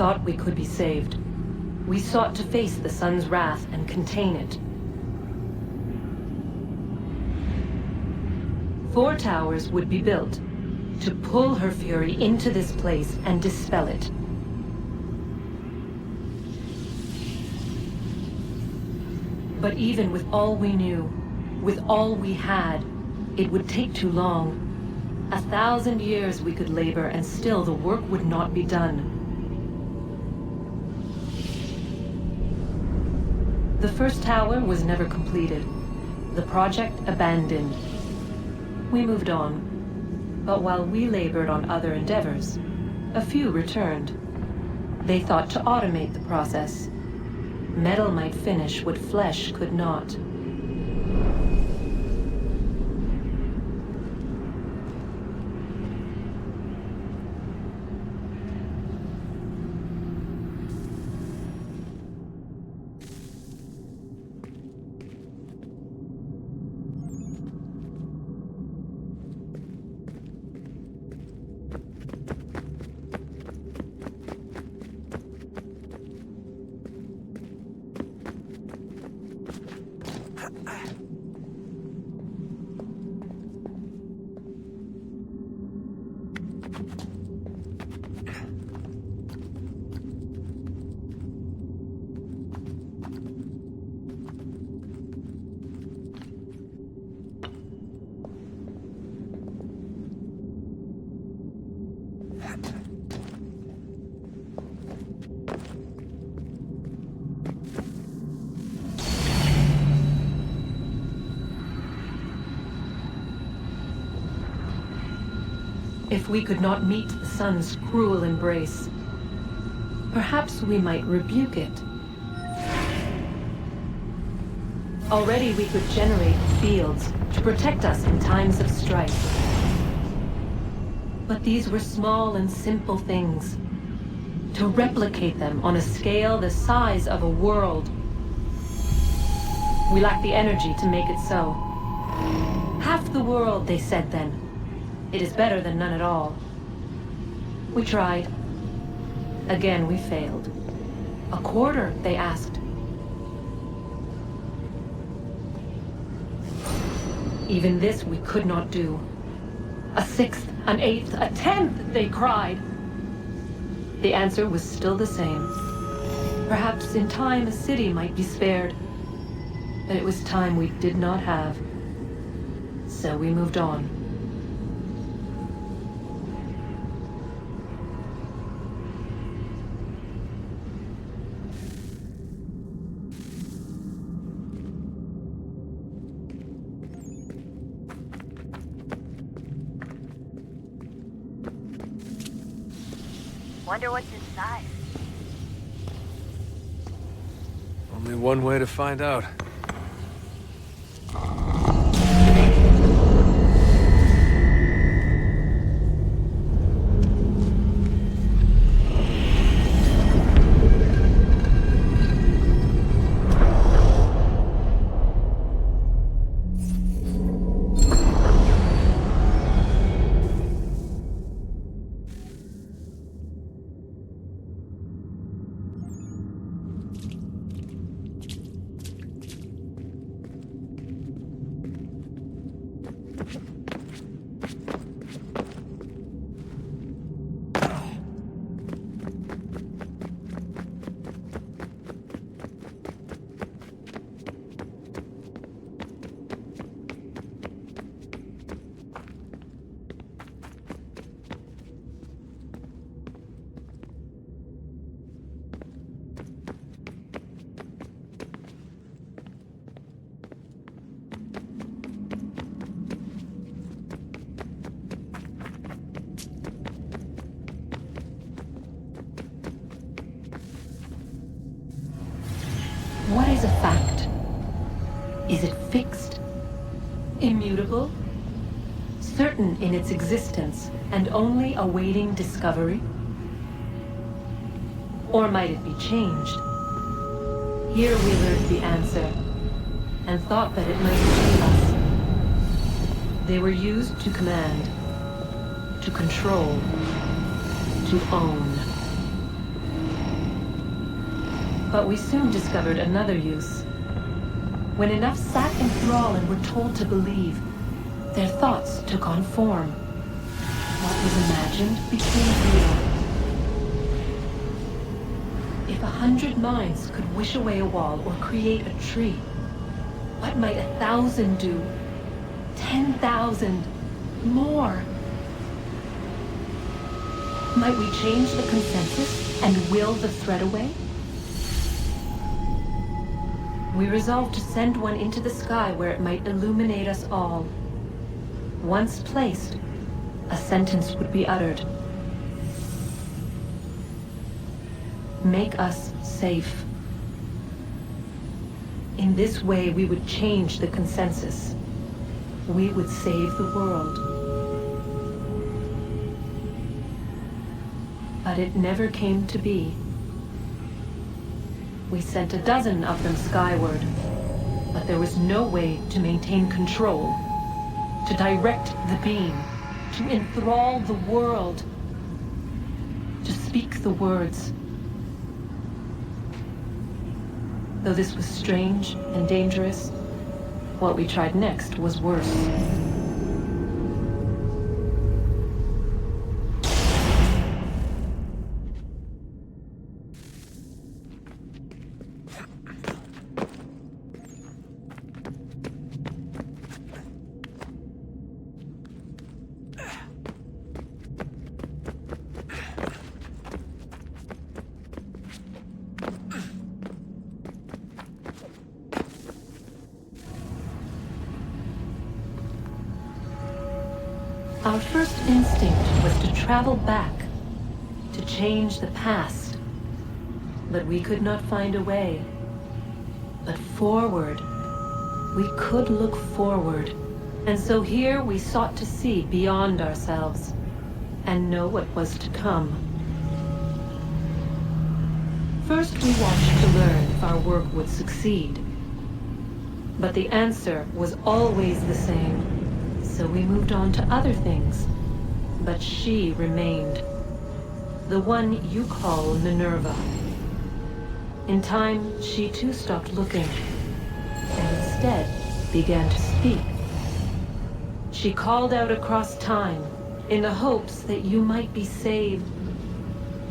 thought we could be saved. We sought to face the sun's wrath and contain it. 4 towers would be built to pull her fury into this place and dispel it. But even with all we knew, with all we had, it would take too long. 1,000 years we could labor and still the work would not be done. The first tower was never completed. The project abandoned. We moved on. But while we labored on other endeavors, a few returned. They thought to automate the process. Metal might finish what flesh could not. If we could not meet the sun's cruel embrace, perhaps we might rebuke it. Already we could generate fields to protect us in times of strife. But these were small and simple things. To replicate them on a scale the size of a world, we lacked the energy to make it so. Half the world, they said then. It is better than none at all. We tried. Again, we failed. A quarter, they asked. Even this we could not do. A sixth, an eighth, a tenth, they cried. The answer was still the same. Perhaps in time a city might be spared. But it was time we did not have. So we moved on. Wonder what's inside. Only one way to find out. What is a fact? Is it fixed? Immutable? Certain in its existence and only awaiting discovery? Or might it be changed? Here we learned the answer, and thought that it might save us. They were used to command, to control, to own. But we soon discovered another use. When enough sat in thrall and were told to believe, their thoughts took on form. What was imagined became real. If 100 minds could wish away a wall or create a tree, what might 1,000 do? 10,000? More? Might we change the consensus and will the threat away? We resolved to send one into the sky where it might illuminate us all. Once placed, a sentence would be uttered. Make us safe. In this way, we would change the consensus. We would save the world. But it never came to be. We sent a dozen of them skyward, but there was no way to maintain control, to direct the beam, to enthrall the world, to speak the words. Though this was strange and dangerous, what we tried next was worse. Our first instinct was to travel back, to change the past. But we could not find a way. But forward, we could look forward. And so here we sought to see beyond ourselves, and know what was to come. First we watched to learn if our work would succeed. But the answer was always the same. So we moved on to other things. But she remained. The one you call Minerva. In time, she too stopped looking, and instead began to speak. She called out across time, in the hopes that you might be saved.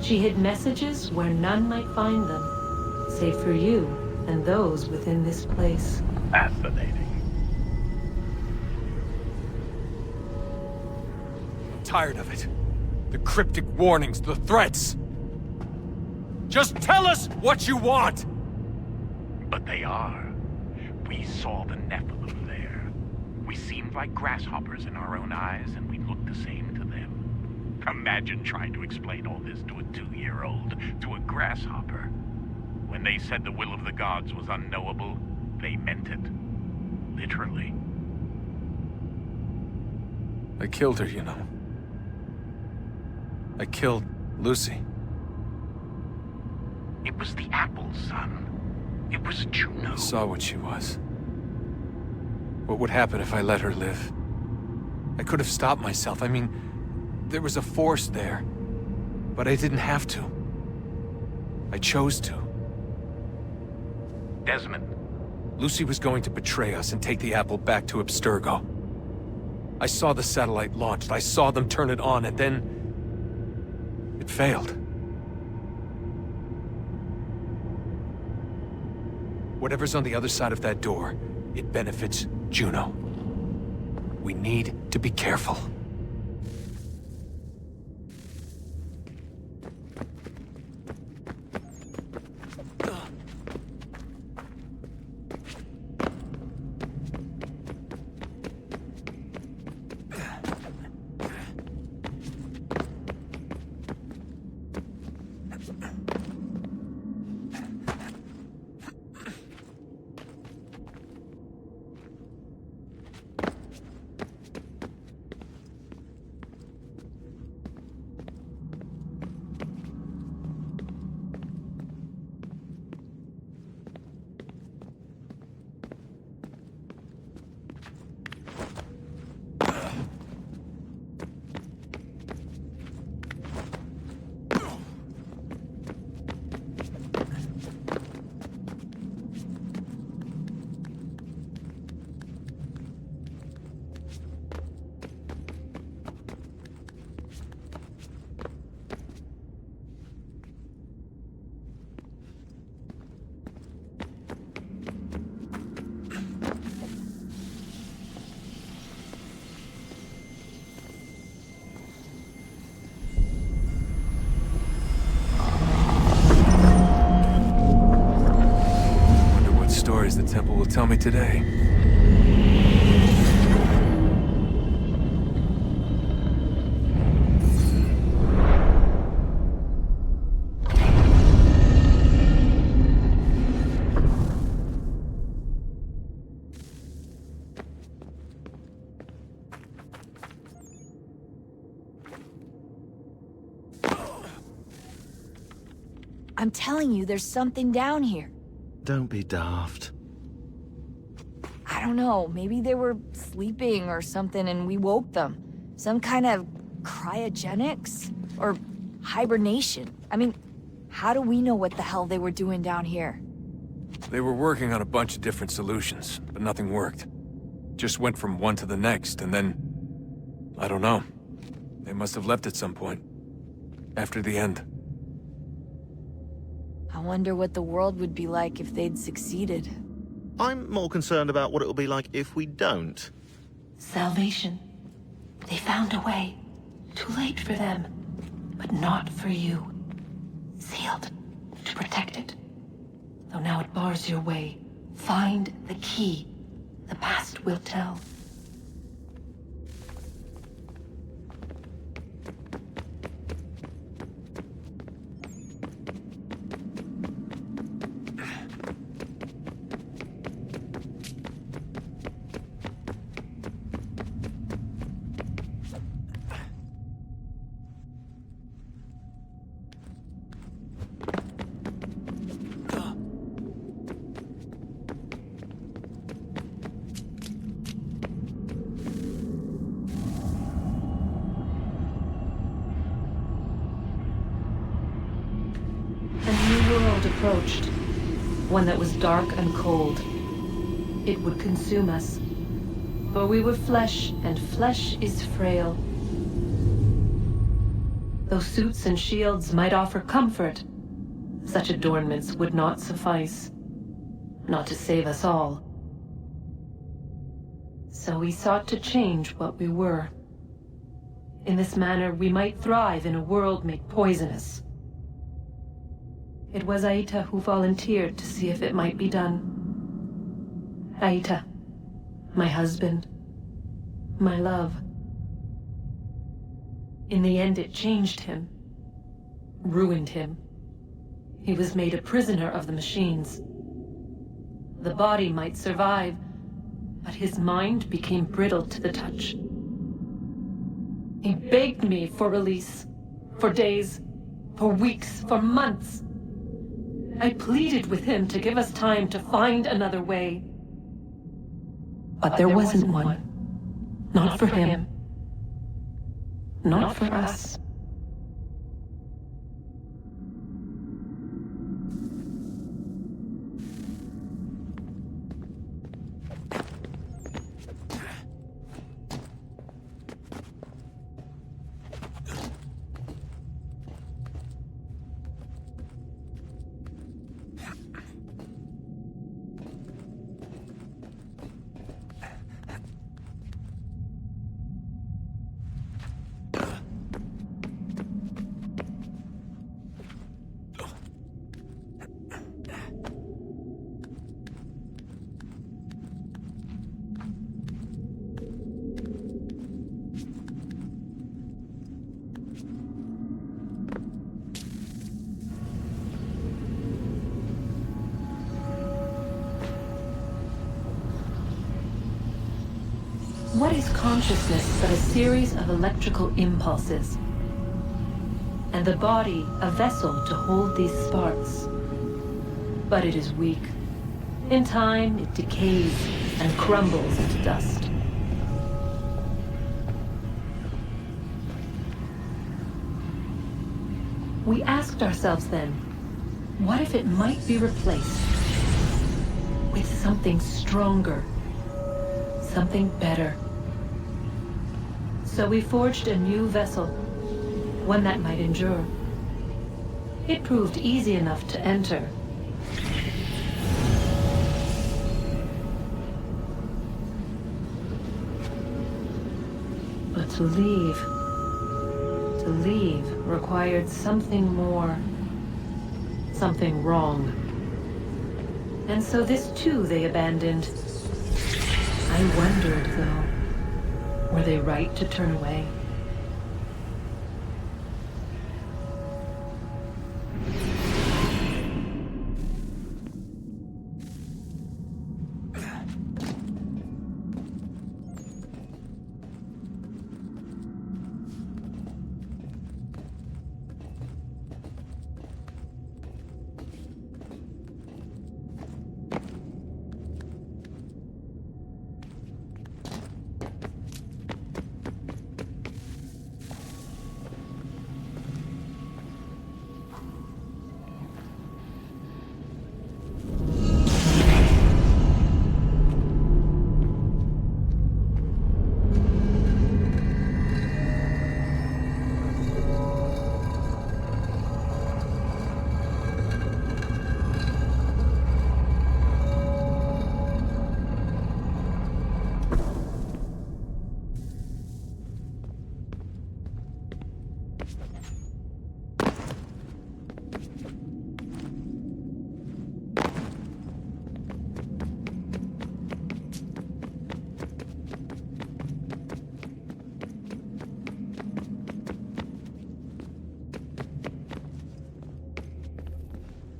She hid messages where none might find them, save for you and those within this place. Fascinating. Tired of it. The cryptic warnings, the threats. Just tell us what you want! But they are. We saw the Nephilim there. We seemed like grasshoppers in our own eyes, and we looked the same to them. Imagine trying to explain all this to a 2-year-old, to a grasshopper. When they said the will of the gods was unknowable, they meant it. Literally. I killed her, you know. I killed Lucy. It was the apple, son. It was Juno. I saw what she was. What would happen if I let her live? I could have stopped myself. I mean, there was a force there. But I didn't have to. I chose to. Desmond. Lucy was going to betray us and take the apple back to Abstergo. I saw the satellite launched. I saw them turn it on, and then it failed. Whatever's on the other side of that door, it benefits Juno. We need to be careful. as the temple will tell me today. I'm telling you, there's something down here. Don't be daft. I don't know, maybe they were sleeping or something and we woke them. Some kind of cryogenics? Or hibernation. I mean, how do we know what the hell they were doing down here? They were working on a bunch of different solutions, but nothing worked. Just went from one to the next, and then... I don't know. They must have left at some point. After the end. I wonder what the world would be like if they'd succeeded. I'm more concerned about what it'll be like if we don't. Salvation. They found a way. Too late for them, but not for you. Sealed to protect it. Though now it bars your way. Find the key. The past will tell. Approached. One that was dark and cold. It would consume us. For we were flesh, and flesh is frail. Though suits and shields might offer comfort, such adornments would not suffice. Not to save us all. So we sought to change what we were. In this manner, we might thrive in a world made poisonous. It was Aita who volunteered to see if it might be done. Aita, my husband, my love. In the end, it changed him, ruined him. He was made a prisoner of the machines. The body might survive, but his mind became brittle to the touch. He begged me for release, for days, for weeks, for months. I pleaded with him to give us time to find another way. But there wasn't one. Not for him. Not for us. What is consciousness but a series of electrical impulses? And the body a vessel to hold these sparks. But it is weak. In time, it decays and crumbles into dust. We asked ourselves then, what if it might be replaced with something stronger, something better? So we forged a new vessel, one that might endure. It proved easy enough to enter. But to leave required something more, something wrong. And so this too they abandoned. I wondered, though, were they right to turn away?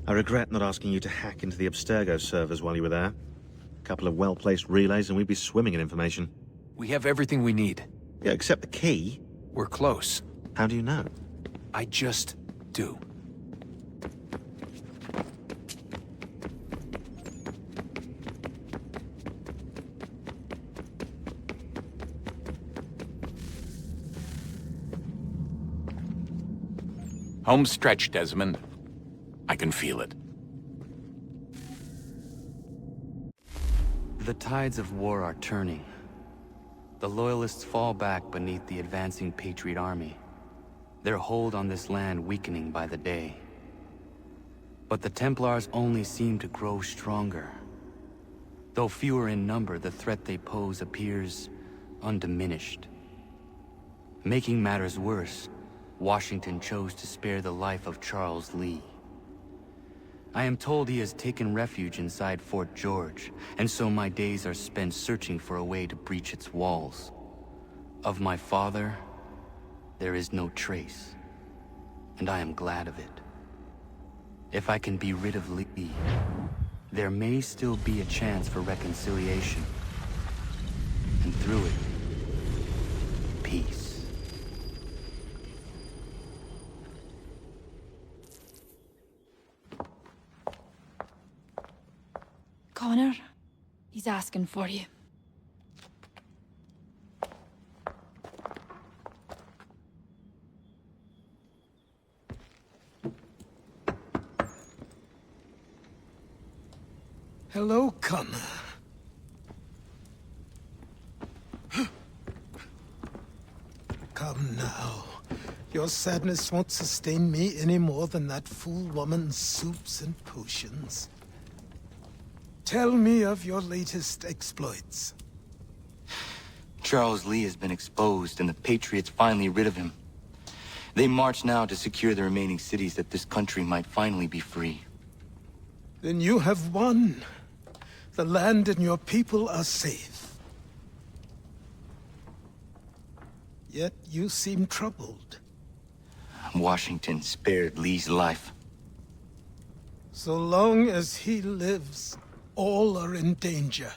I regret not asking you to hack into the Abstergo servers while you were there. A couple of well-placed relays and we'd be swimming in information. We have everything we need. Yeah, except the key. We're close. How do you know? I just do. Home stretch, Desmond. I can feel it. The tides of war are turning. The Loyalists fall back beneath the advancing Patriot army, their hold on this land weakening by the day. But the Templars only seem to grow stronger. Though fewer in number, the threat they pose appears undiminished. Making matters worse, Washington chose to spare the life of Charles Lee. I am told he has taken refuge inside Fort George, and so my days are spent searching for a way to breach its walls. Of my father, there is no trace, and I am glad of it. If I can be rid of Lee, there may still be a chance for reconciliation. And through it, peace. Connor, he's asking for you. Hello, Connor. Come now. Your sadness won't sustain me any more than that fool woman's soups and potions. Tell me of your latest exploits. Charles Lee has been exposed, and the Patriots finally rid of him. They march now to secure the remaining cities that this country might finally be free. Then you have won. The land and your people are safe. Yet you seem troubled. Washington spared Lee's life. So long as he lives, all are in danger.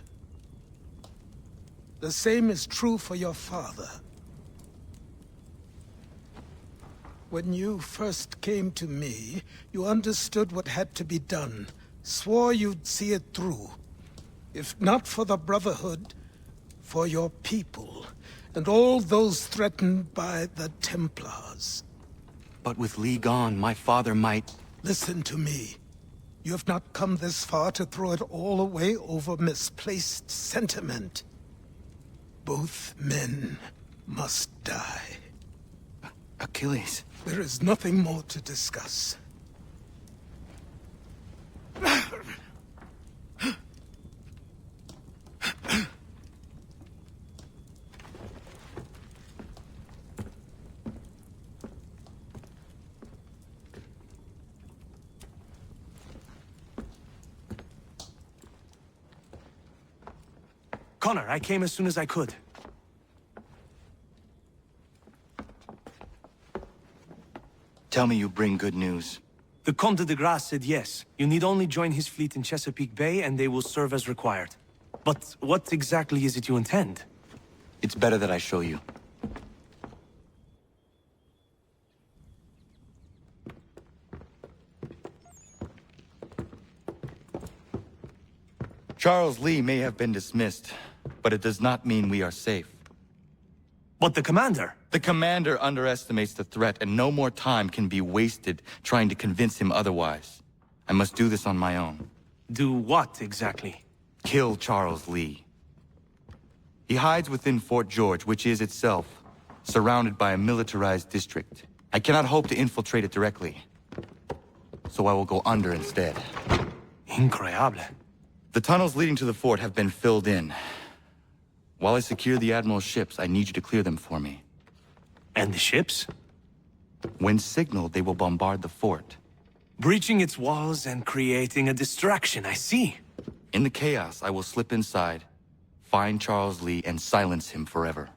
The same is true for your father. When you first came to me, you understood what had to be done, swore you'd see it through. If not for the Brotherhood, for your people, and all those threatened by the Templars. But with Lee gone, my father might... Listen to me. You have not come this far to throw it all away over misplaced sentiment. Both men must die. Achilles. There is nothing more to discuss. Connor, I came as soon as I could. Tell me you bring good news. The Comte de Grasse said yes. You need only join his fleet in Chesapeake Bay and they will serve as required. But what exactly is it you intend? It's better that I show you. Charles Lee may have been dismissed, but it does not mean we are safe. But the commander! The commander underestimates the threat, and no more time can be wasted trying to convince him otherwise. I must do this on my own. Do what, exactly? Kill Charles Lee. He hides within Fort George, which is itself surrounded by a militarized district. I cannot hope to infiltrate it directly, so I will go under instead. Incroyable. The tunnels leading to the fort have been filled in. While I secure the Admiral's ships, I need you to clear them for me. And the ships? When signaled, they will bombard the fort. Breaching its walls and creating a distraction, I see. In the chaos, I will slip inside, find Charles Lee, and silence him forever.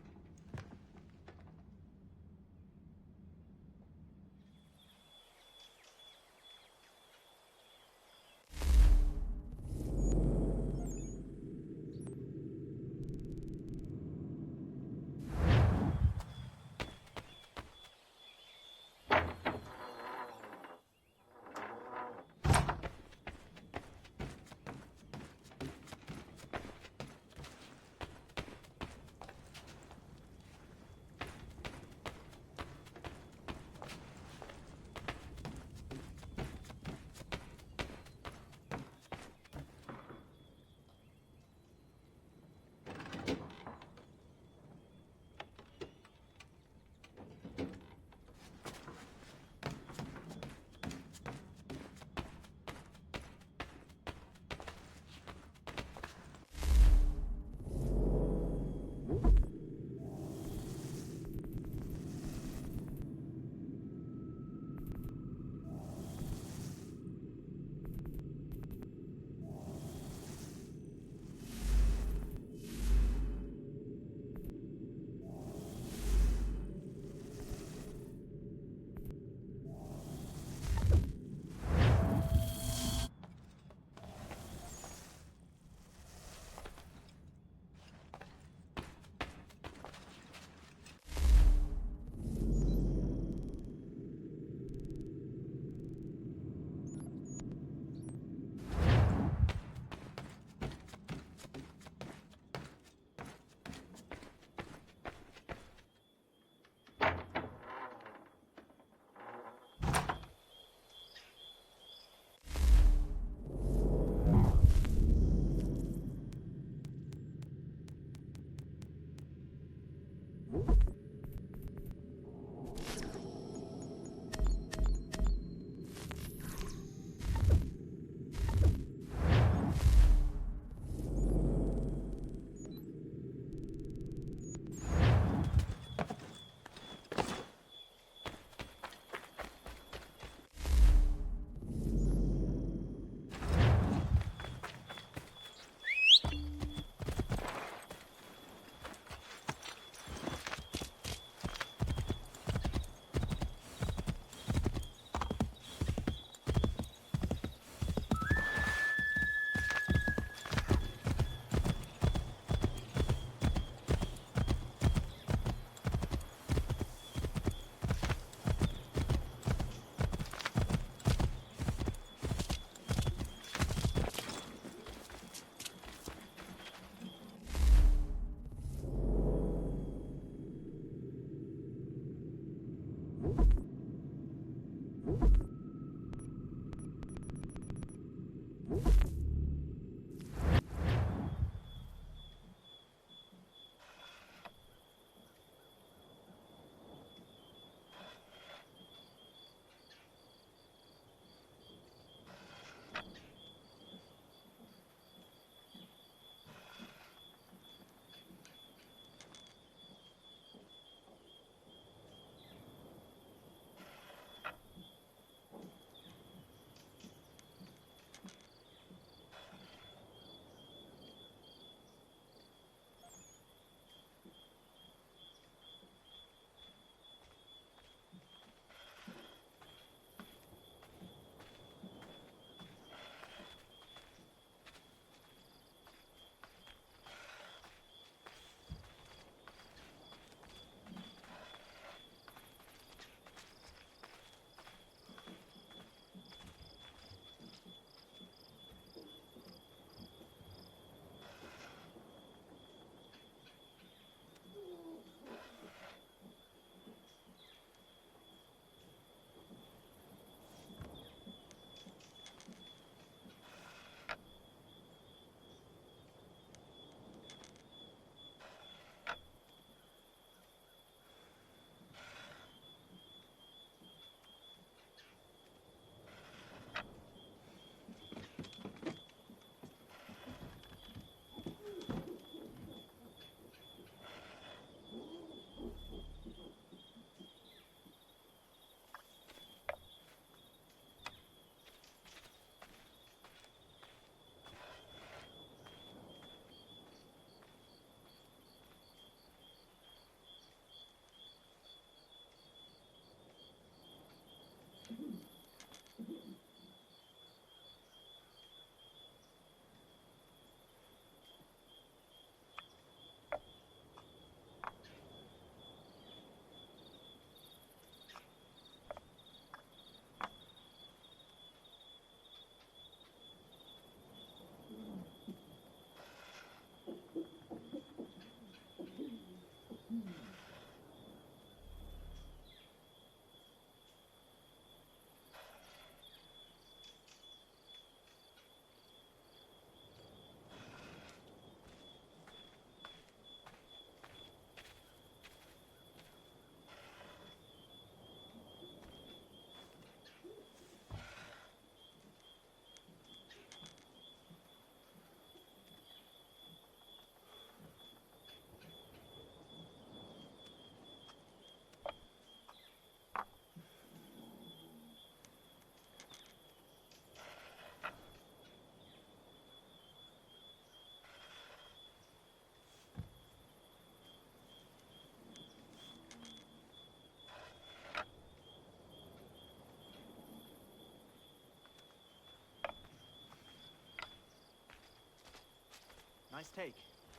Nice take.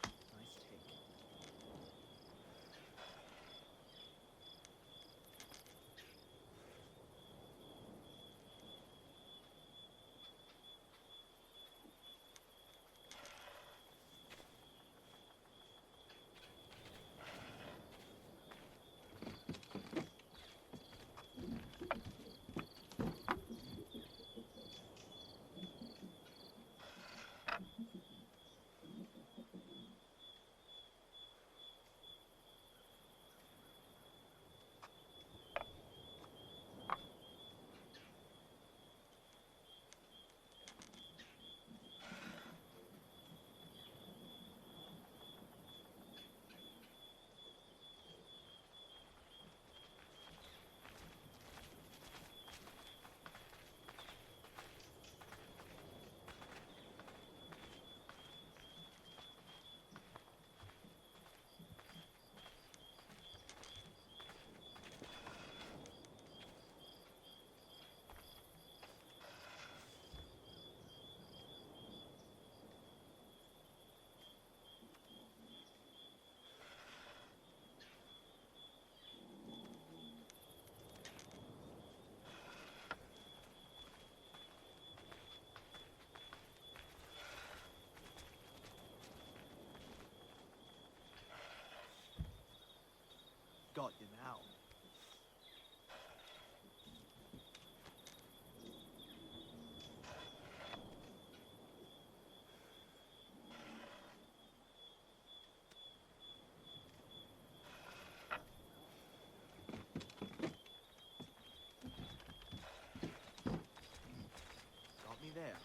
Nice take. Got you now. Got me there.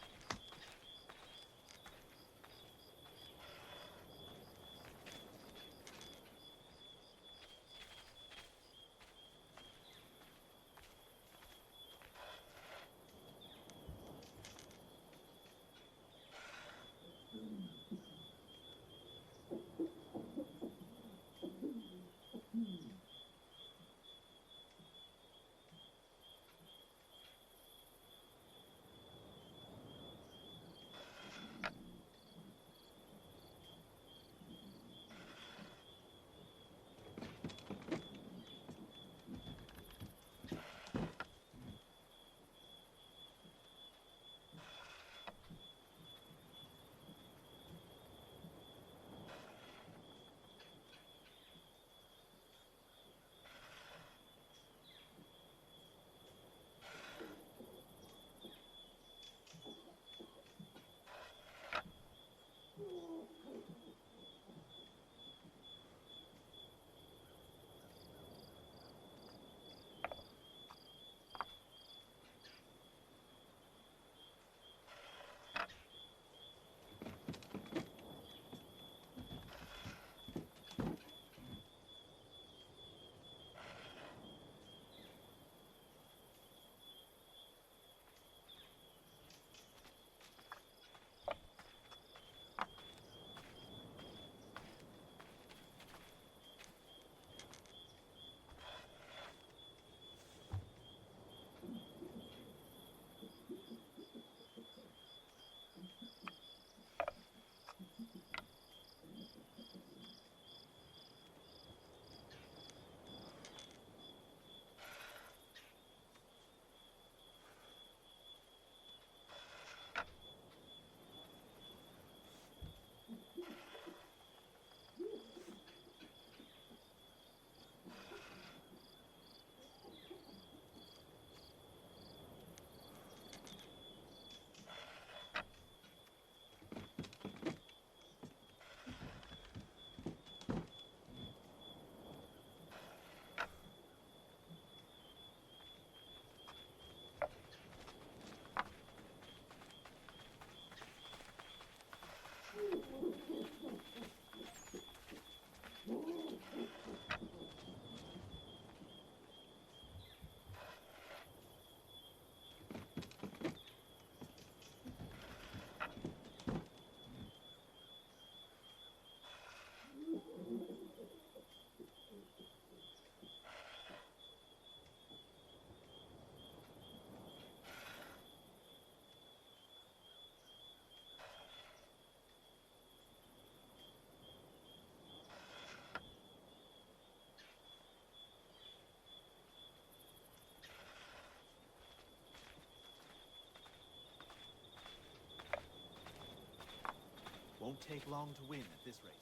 Won't take long to win at this rate.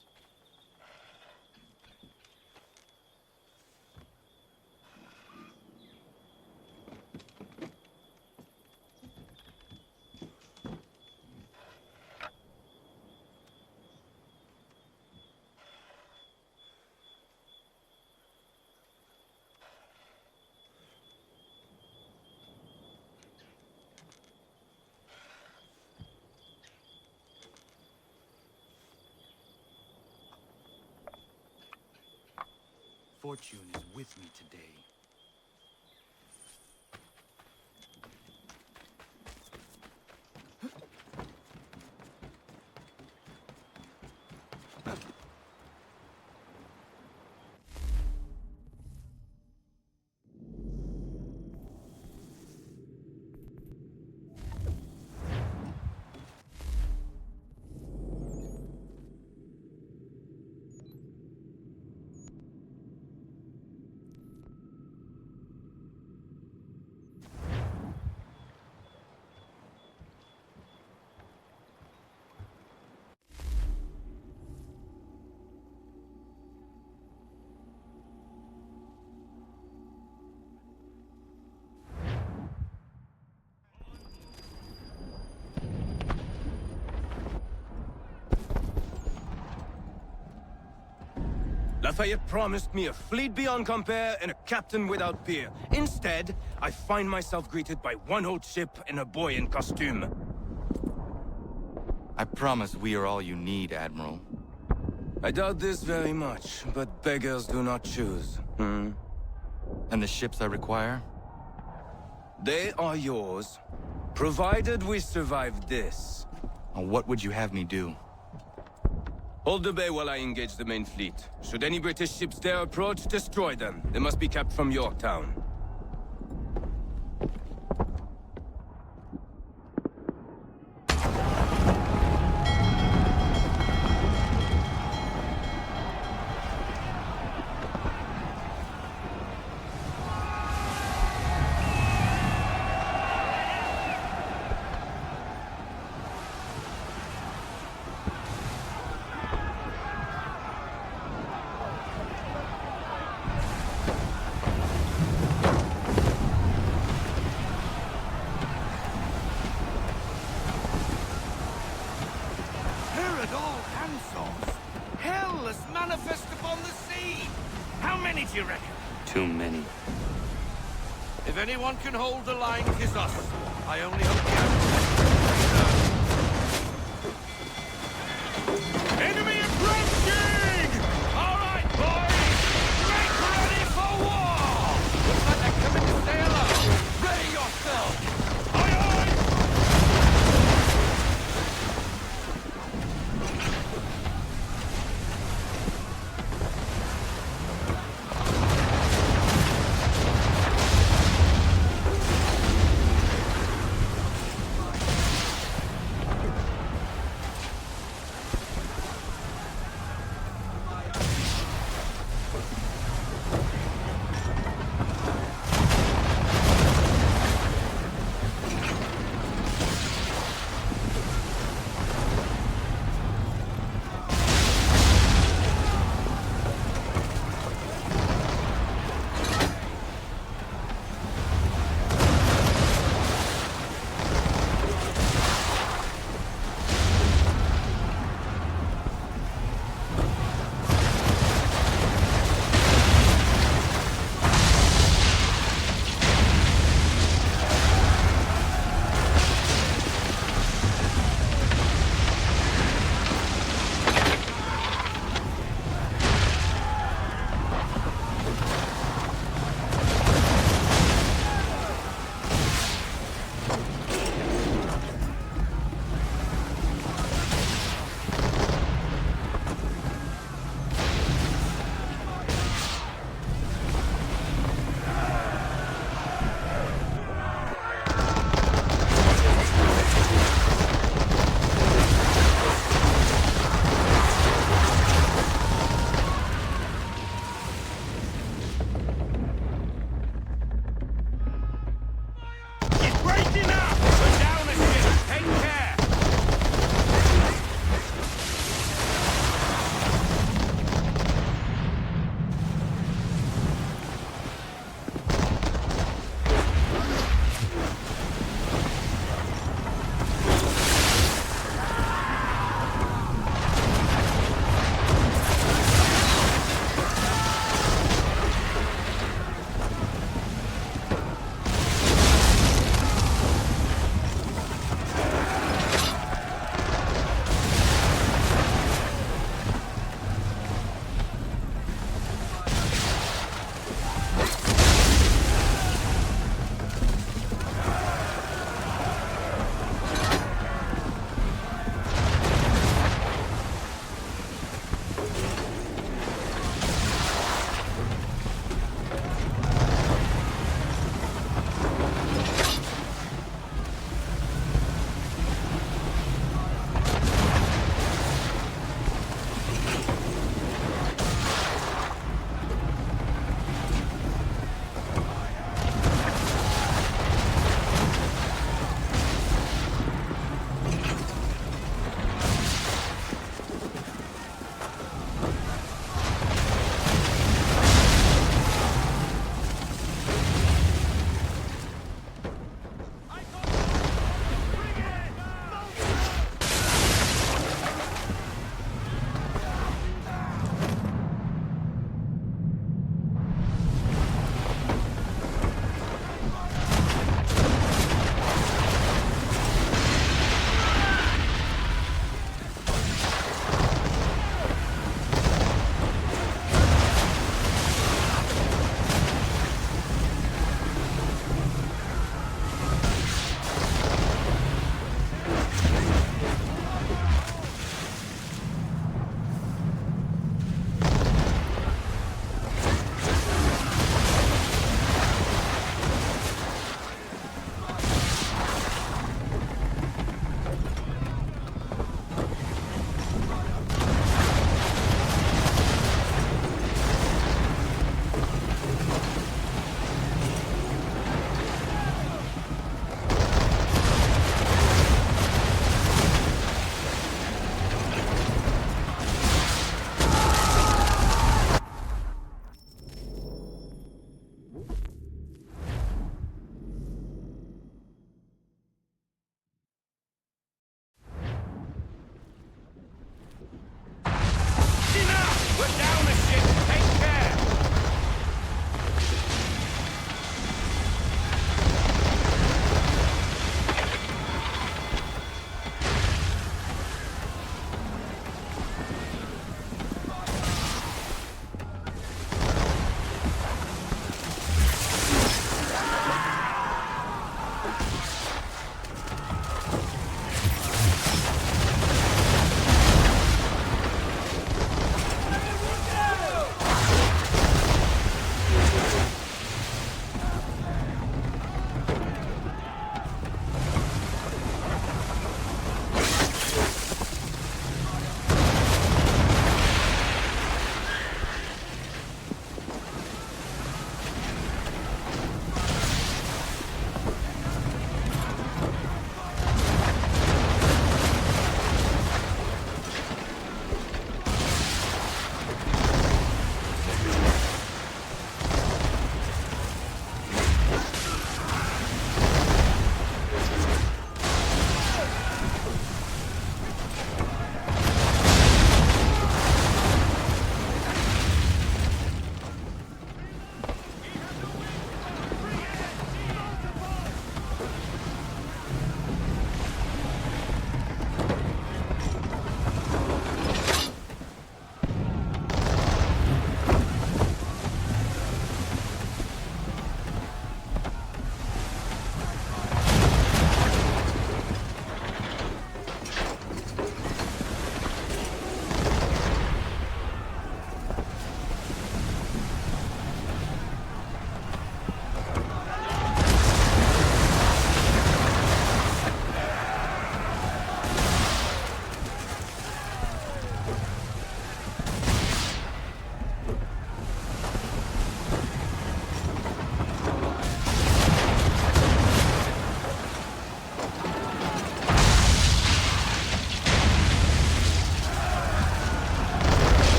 Fortune is with me today. Lafayette promised me a fleet beyond compare and a captain without peer. Instead, I find myself greeted by one old ship and a boy in costume. I promise we are all you need, Admiral. I doubt this very much, but beggars do not choose. Hmm? And the ships I require? They are yours, provided we survive this. What would you have me do? Hold the bay while I engage the main fleet. Should any British ships dare approach, destroy them. They must be kept from Yorktown. Hell has manifest upon the sea! How many do you reckon? Too many. If anyone can hold the line, 'tis us. I only hope the enemy approaching! All right, boys! Make ready for war! Looks like they're coming to sail up. Ready yourselves! Aye, aye!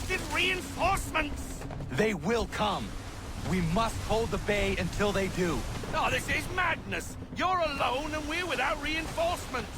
requested reinforcements! They will come. We must hold the bay until they do. Oh, this is madness! You're alone and we're without reinforcements!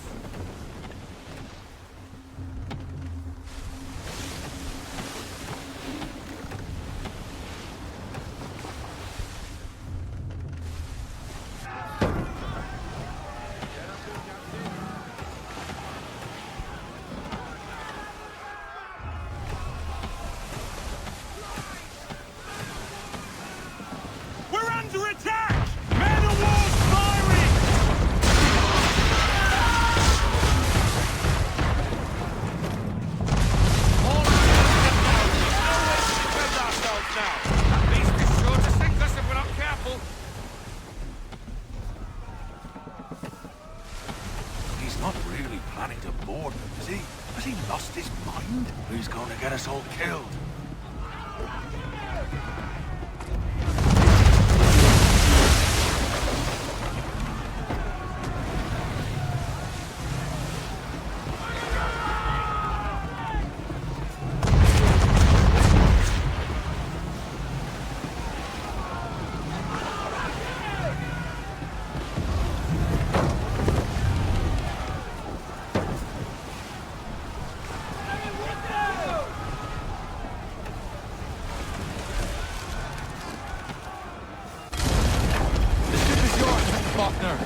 We're under attack! Man of war's firing! All right, there's no way to defend ourselves now. That beast is sure to sink us if we're not careful. He's not really planning to board them, is he? Has he lost his mind? He's going to get us all killed. Faulkner.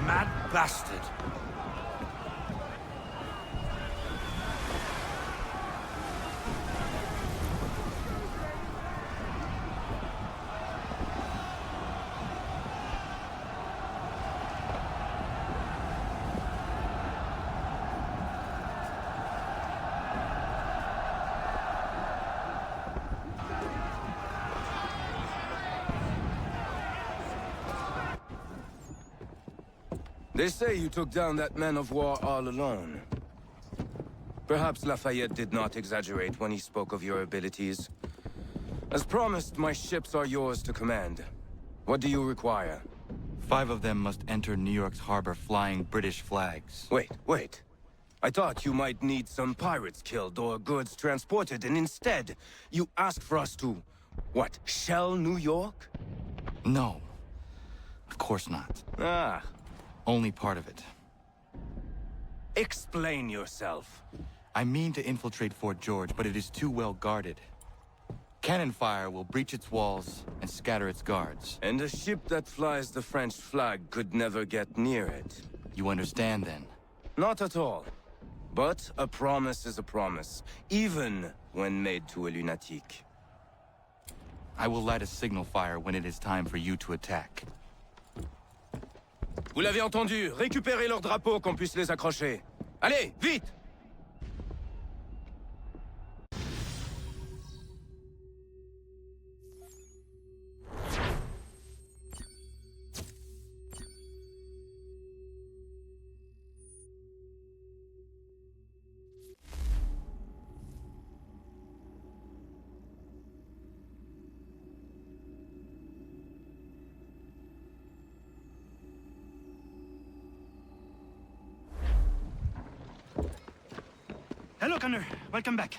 Mad bastard. They say you took down that man of war all alone. Perhaps Lafayette did not exaggerate when he spoke of your abilities. As promised, my ships are yours to command. What do you require? 5 of them must enter New York's harbor flying British flags. Wait. I thought you might need some pirates killed or goods transported, and instead, you asked for us to, what, shell New York? No. Of course not. Ah. Only part of it. Explain yourself. I mean to infiltrate Fort George, but it is too well guarded. Cannon fire will breach its walls and scatter its guards. And a ship that flies the French flag could never get near it. You understand, then? Not at all. But a promise is a promise, even when made to a lunatic. I will light a signal fire when it is time for you to attack. Vous l'avez entendu, récupérez leurs drapeaux qu'on puisse les accrocher. Allez, vite! Hello, Connor. Welcome back.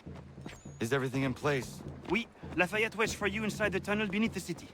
Is everything in place? Oui, Lafayette waits for you inside the tunnel beneath the city.